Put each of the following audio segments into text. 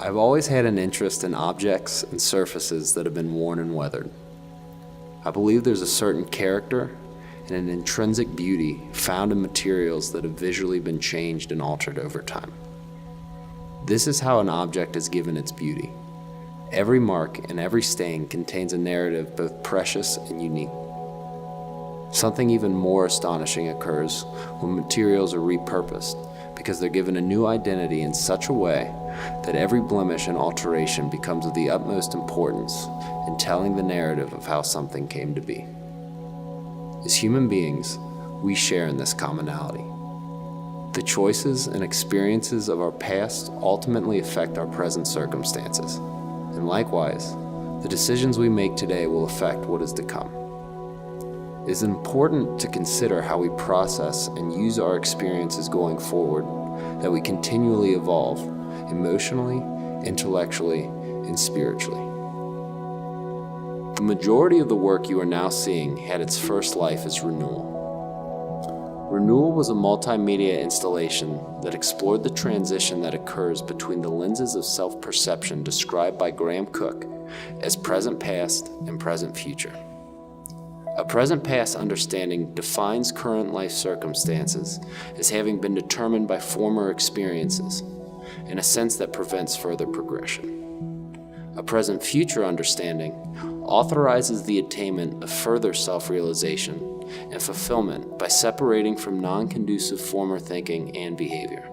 I've always had an interest in objects and surfaces that have been worn and weathered. I believe there's a certain character and an intrinsic beauty found in materials that have visually been changed and altered over time. This is how an object is given its beauty. Every mark and every stain contains a narrative both precious and unique. Something even more astonishing occurs when materials are repurposed, because they're given a new identity in such a way that every blemish and alteration becomes of the utmost importance in telling the narrative of how something came to be. As human beings, we share in this commonality. The choices and experiences of our past ultimately affect our present circumstances, and likewise, the decisions we make today will affect what is to come. It is important to consider how we process and use our experiences going forward, that we continually evolve emotionally, intellectually, and spiritually. The majority of the work you are now seeing had its first life as Renewal. Renewal was a multimedia installation that explored the transition that occurs between the lenses of self-perception described by Graham Cook as present past and present future. A present past understanding defines current life circumstances as having been determined by former experiences, in a sense that prevents further progression. A present future understanding authorizes the attainment of further self-realization and fulfillment by separating from non-conducive former thinking and behavior.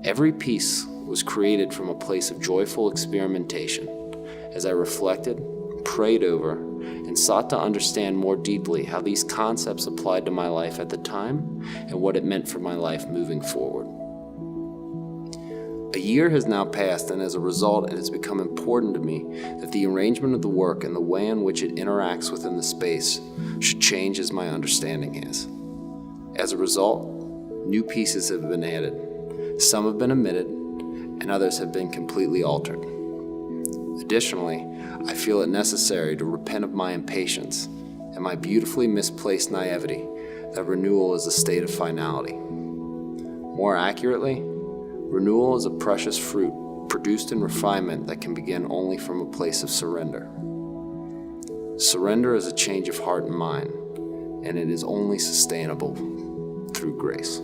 Every piece was created from a place of joyful experimentation as I reflected, prayed over, and sought to understand more deeply how these concepts applied to my life at the time and what it meant for my life moving forward. A year has now passed, and as a result, it has become important to me that the arrangement of the work and the way in which it interacts within the space should change as my understanding has. As a result, new pieces have been added. Some have been omitted, and others have been completely altered. Additionally, I feel it necessary to repent of my impatience and my beautifully misplaced naivety that renewal is a state of finality. More accurately, renewal is a precious fruit produced in refinement that can begin only from a place of surrender. Surrender is a change of heart and mind, and it is only sustainable through grace.